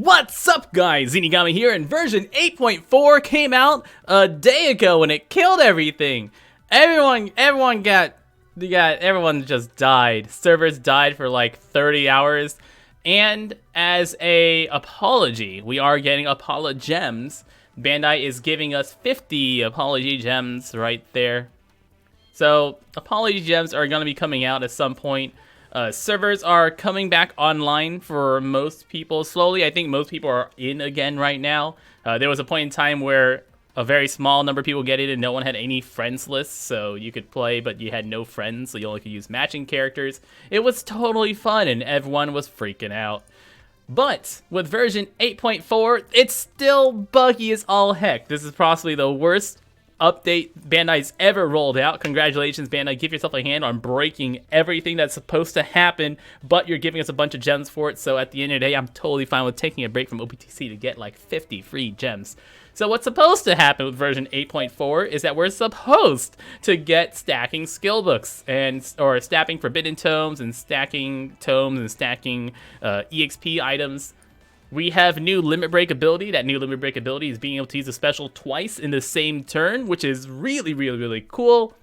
What's up, guys? Zeenigami here, and version 8.4 came out a day ago, and it killed everything. Everyone just died. Servers died for like 30 hours, and as a apology, we are getting Apollo gems. Bandai is giving us 50 apology gems right there. So apology gems are going to be coming out at some point. Servers are coming back online for most people slowly. I think most people are in again right now. There was a point in time where a very small number of people get in and no one had any friends lists, so you could play but you had no friends, so you only could use matching characters. It was totally fun and everyone was freaking out. But with version 8.4, it's still buggy as all heck. This is possibly the worst update Bandai's ever rolled out. Congratulations, Bandai. Give yourself a hand on breaking everything that's supposed to happen, but you're giving us a bunch of gems for it, so at the end of the day, I'm totally fine with taking a break from OPTC to get like 50 free gems. So what's supposed to happen with version 8.4 is that we're supposed to get stacking skill books, or stacking forbidden tomes, and stacking EXP items. We have new limit break ability. That new limit break ability is being able to use a special twice in the same turn, which is really cool.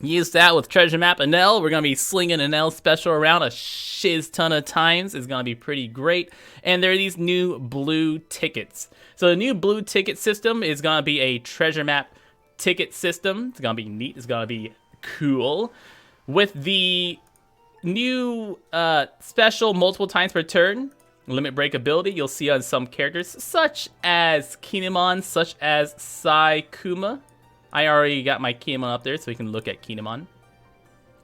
Use that with Treasure Map Enel. We're going to be slinging Enel special around a shiz ton of times. It's going to be pretty great. And there are these new blue tickets. So the new blue ticket system is going to be a Treasure Map ticket system. It's going to be neat. It's going to be cool. With the new special multiple times per turn limit break ability, you'll see on some characters such as Kinemon, such as Saikuma. I already got my Kinemon up there so we can look at Kinemon.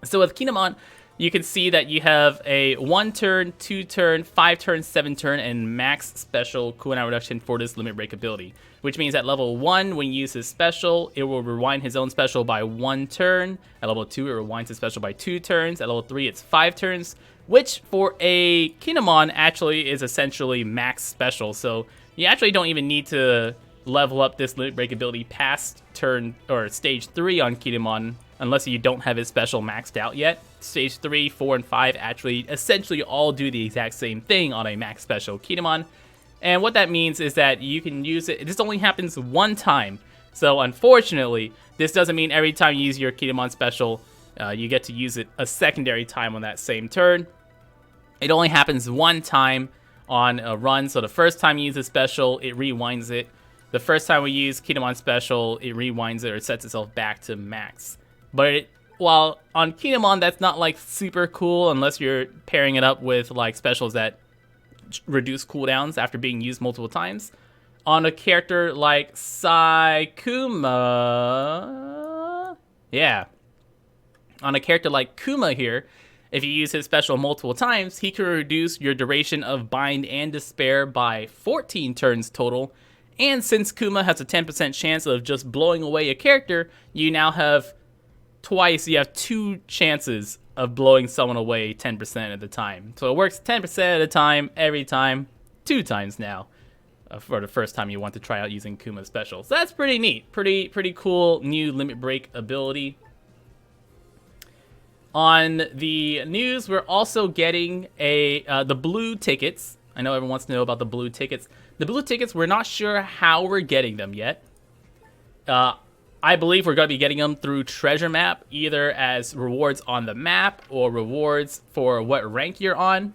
So with Kinemon, you can see that you have a 1 turn, 2 turn, 5 turn, 7 turn, and max special cooldown reduction for this limit break ability. Which means at level 1, when you use his special, it will rewind his own special by 1 turn. At level 2, it rewinds his special by 2 turns. At level 3, it's 5 turns. Which, for a Kinemon, actually is essentially max special. So you actually don't even need to level up this limit break ability past turn or stage 3 on Kinemon, unless you don't have his special maxed out yet. Stage 3, 4, and 5 actually essentially all do the exact same thing on a max special Kinemon. And what that means is that you can use it. This only happens one time. So unfortunately, this doesn't mean every time you use your Kinemon special, you get to use it a secondary time on that same turn. It only happens one time on a run. So the first time you use a special, it rewinds it. The first time we use Kinemon special, it rewinds it or sets itself back to max. But while on Kinemon, that's not like super cool unless you're pairing it up with like specials that reduce cooldowns after being used multiple times. On a character like Saikuma, on a character like Kuma here, if you use his special multiple times, he can reduce your duration of Bind and Despair by 14 turns total. And since Kuma has a 10% chance of just blowing away a character, you now have you have 2 chances of blowing someone away 10% at the time. So it works 10% at a time, every time, 2 times now, for the first time you want to try out using Kuma's special. So that's pretty neat. Pretty cool new limit break ability. On the news, we're also getting the blue tickets. I know everyone wants to know about the blue tickets. The blue tickets, we're not sure how we're getting them yet. I believe we're going to be getting them through Treasure Map, either as rewards on the map or rewards for what rank you're on.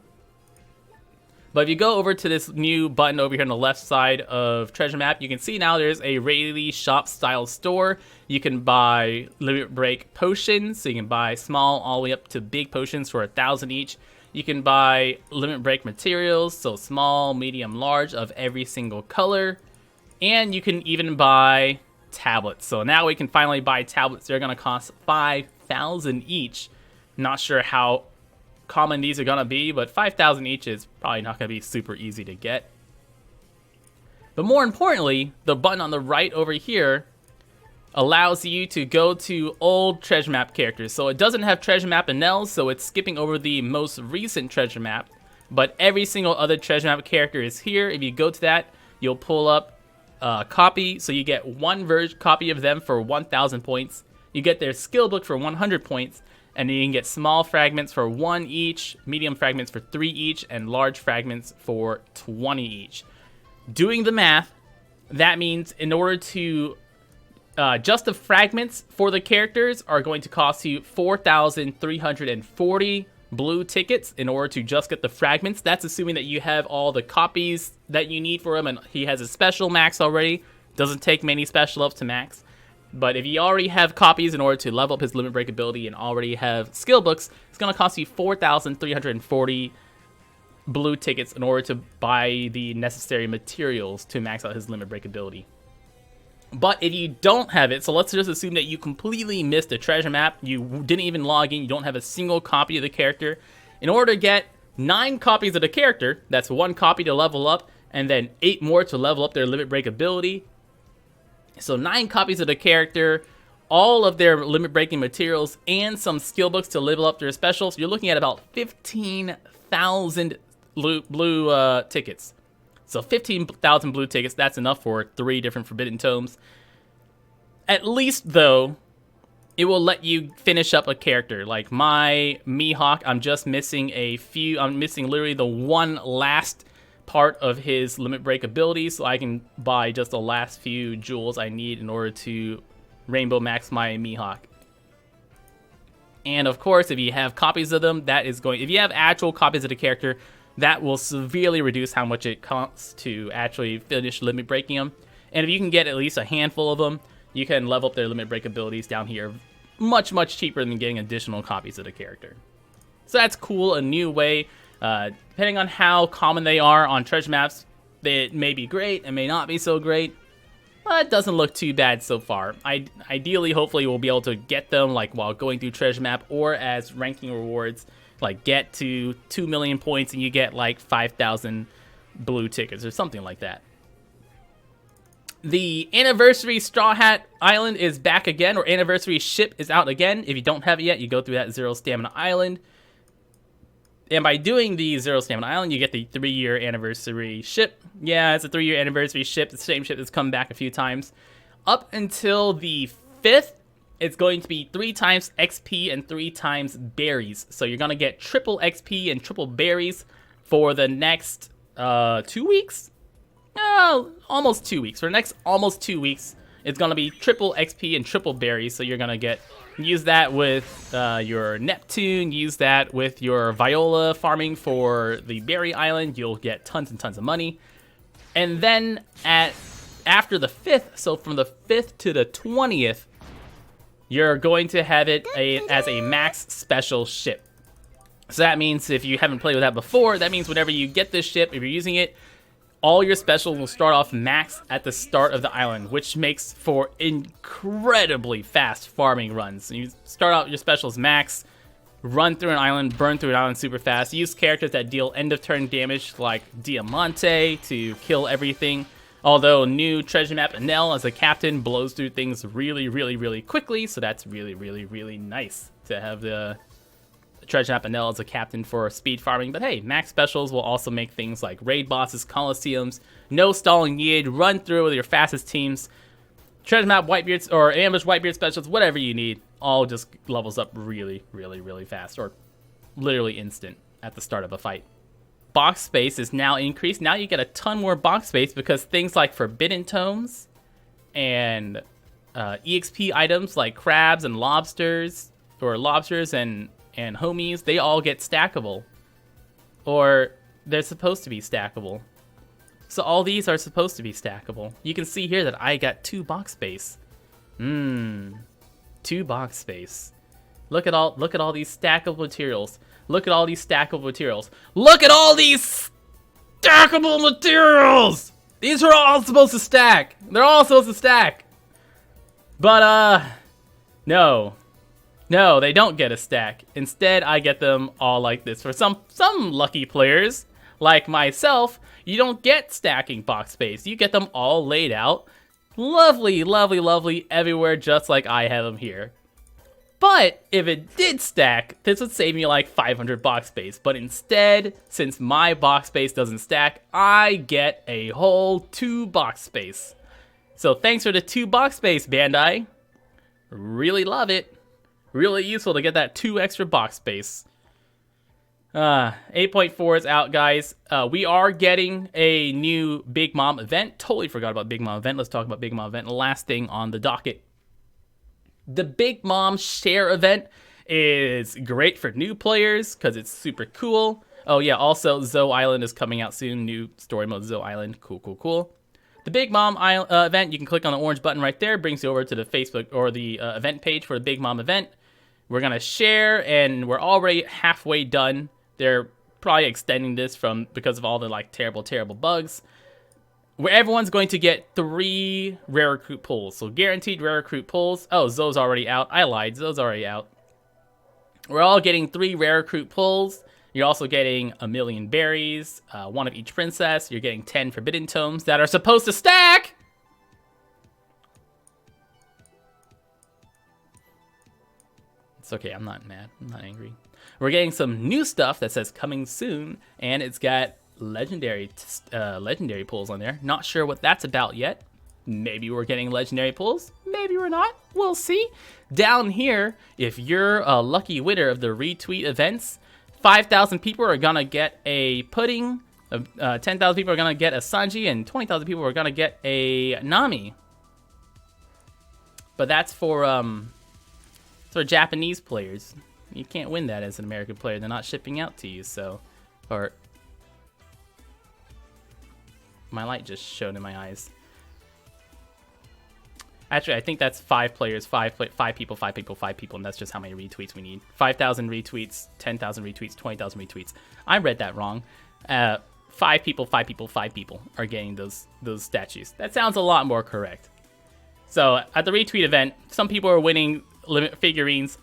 But if you go over to this new button over here on the left side of Treasure Map, you can see now there's a Rayleigh shop style store. You can buy limit break potions, so you can buy small all the way up to big potions for 1,000 each. You can buy limit break materials, so small, medium, large of every single color. And you can even buy tablets. So now we can finally buy tablets. They're going to cost 5,000 each. Not sure how common these are going to be, but 5,000 each is probably not going to be super easy to get. But more importantly, the button on the right over here allows you to go to old Treasure Map characters. So it doesn't have Treasure Map Enel, so it's skipping over the most recent Treasure Map. But every single other Treasure Map character is here. If you go to that, you'll pull up a copy. So you get one copy of them for 1,000 points. You get their skill book for 100 points, and then you can get small fragments for 1 each, medium fragments for 3 each, and large fragments for 20 each. Doing the math, that means in order to just the fragments for the characters are going to cost you 4,340 blue tickets in order to just get the fragments. That's assuming that you have all the copies that you need for him, and he has a special max already. Doesn't take many special ups to max. But if you already have copies in order to level up his limit break ability and already have skill books, it's going to cost you 4,340 blue tickets in order to buy the necessary materials to max out his limit break ability. But if you don't have it, so let's just assume that you completely missed a treasure map, you didn't even log in, you don't have a single copy of the character. In order to get 9 copies of the character, that's 1 copy to level up, and then 8 more to level up their limit break ability. So 9 copies of the character, all of their limit breaking materials, and some skill books to level up their specials. You're looking at about 15,000 blue tickets. So 15,000 blue tickets, that's enough for 3 different Forbidden Tomes. At least, though, it will let you finish up a character. Like my Mihawk, I'm just missing I'm missing literally the one last part of his limit break ability, so I can buy just the last few jewels I need in order to rainbow max my Mihawk. And of course, if you have copies of them, if you have actual copies of the character, that will severely reduce how much it costs to actually finish limit breaking them. And if you can get at least a handful of them, you can level up their limit break abilities down here much, much cheaper than getting additional copies of the character. So that's cool, a new way. Depending on how common they are on treasure maps, they may be great and may not be so great. But it doesn't look too bad so far. Ideally, hopefully, we'll be able to get them like while going through treasure map or as ranking rewards. Like get to 2 million points and you get like 5,000 blue tickets or something like that. The Anniversary Straw Hat Island is back again, or Anniversary Ship is out again. If you don't have it yet, you go through that 0 Stamina Island. And by doing the 0 Stamina Island, you get the 3-year Anniversary Ship. Yeah, it's a 3-year Anniversary Ship, the same ship that's come back a few times. Up until the 5th, it's going to be 3 times XP and 3 times berries. So you're going to get triple XP and triple berries for the next 2 weeks? Almost 2 weeks. For the next almost 2 weeks, it's going to be triple XP and triple berries. So you're going to use that with your Neptune, use that with your Viola farming for the Berry Island. You'll get tons and tons of money. And then after the 5th, so from the 5th to the 20th, you're going to have it as a max special ship. So that means if you haven't played with that before, that means whenever you get this ship, if you're using it, all your specials will start off max at the start of the island, which makes for incredibly fast farming runs. You start out your specials max, run through an island, burn through an island super fast, use characters that deal end of turn damage like Diamante to kill everything. Although new treasure map Enel as a captain blows through things really, really, really quickly, so that's really, really, really nice to have the treasure map Enel as a captain for speed farming. But hey, max specials will also make things like raid bosses, coliseums, no stalling needed, run through with your fastest teams, treasure map Whitebeards or ambush Whitebeard specials, whatever you need, all just levels up really, really, really fast, or literally instant at the start of a fight. Box space is now increased. Now you get a ton more box space because things like Forbidden Tomes and EXP items like crabs and lobsters, or lobsters and homies, they all get stackable. Or they're supposed to be stackable. So all these are supposed to be stackable. You can see here that I got 2 box space. 2 box space. Look at all these stackable materials. Look at all these stackable materials. Look at all these stackable materials! These are all supposed to stack. They're all supposed to stack. But, no. No, they don't get a stack. Instead, I get them all like this. For some lucky players, like myself, you don't get stacking box space. You get them all laid out. Lovely, lovely, lovely everywhere, just like I have them here. But if it did stack, this would save me like 500 box space. But instead, since my box space doesn't stack, I get a whole 2 box space. So thanks for the 2 box space, Bandai. Really love it. Really useful to get that 2 extra box space. 8.4 is out, guys. We are getting a new Big Mom event. Totally forgot about Big Mom event. Let's talk about Big Mom event. Last thing on the docket. The Big Mom share event is great for new players because it's super cool. Oh yeah, also Zoe Island is coming out soon. New story mode Zoe Island. Cool, cool, cool. The Big Mom event, you can click on the orange button right there. Brings you over to the Facebook or the event page for the Big Mom event. We're going to share, and we're already halfway done. They're probably extending this because of all the like terrible bugs. Where everyone's going to get 3 rare recruit pulls. So guaranteed rare recruit pulls. Oh, Zoe's already out. I lied. Zoe's already out. We're all getting 3 rare recruit pulls. You're also getting 1,000,000 berries, 1 of each princess. You're getting 10 forbidden tomes that are supposed to stack. It's okay, I'm not mad. I'm not angry. We're getting some new stuff that says coming soon, and it's got legendary pulls on there. Not sure what that's about yet. Maybe we're getting legendary pulls. Maybe we're not. We'll see. Down here, if you're a lucky winner of the retweet events, 5,000 people are gonna get a pudding. 10,000 people are gonna get a Sanji, and 20,000 people are gonna get a Nami. But that's for Japanese players. You can't win that as an American player. They're not shipping out to you, so. Or my light just showed in my eyes. Actually, I think that's 5 players, 5 people, and that's just how many retweets we need. 5,000 retweets, 10,000 retweets, 20,000 retweets. I read that wrong. 5 people are getting those statues. That sounds a lot more correct. So at the retweet event, some people are winning limit figurines.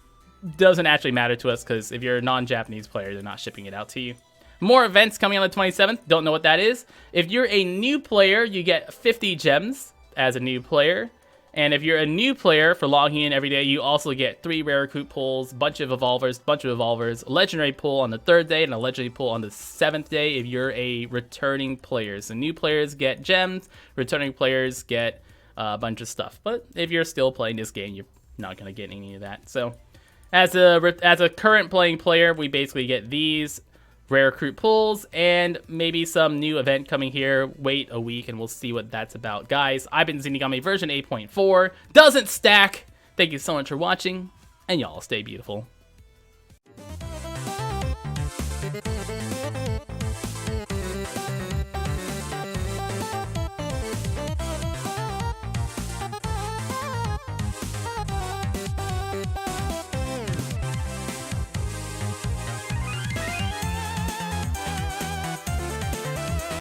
Doesn't actually matter to us because if you're a non-Japanese player, they're not shipping it out to you. More events coming on the 27th. Don't know what that is. If you're a new player, you get 50 gems as a new player. And if you're a new player for logging in every day, you also get 3 rare recruit pulls, bunch of evolvers, legendary pull on the 3rd day, and a legendary pull on the 7th day if you're a returning player. So new players get gems, returning players get a bunch of stuff. But if you're still playing this game, you're not going to get any of that. So as a current playing player, we basically get these rare recruit pulls and maybe some new event coming here. Wait a week and we'll see what that's about. Guys, I've been Zeenigami version 8.4. Doesn't stack. Thank you so much for watching, and y'all stay beautiful.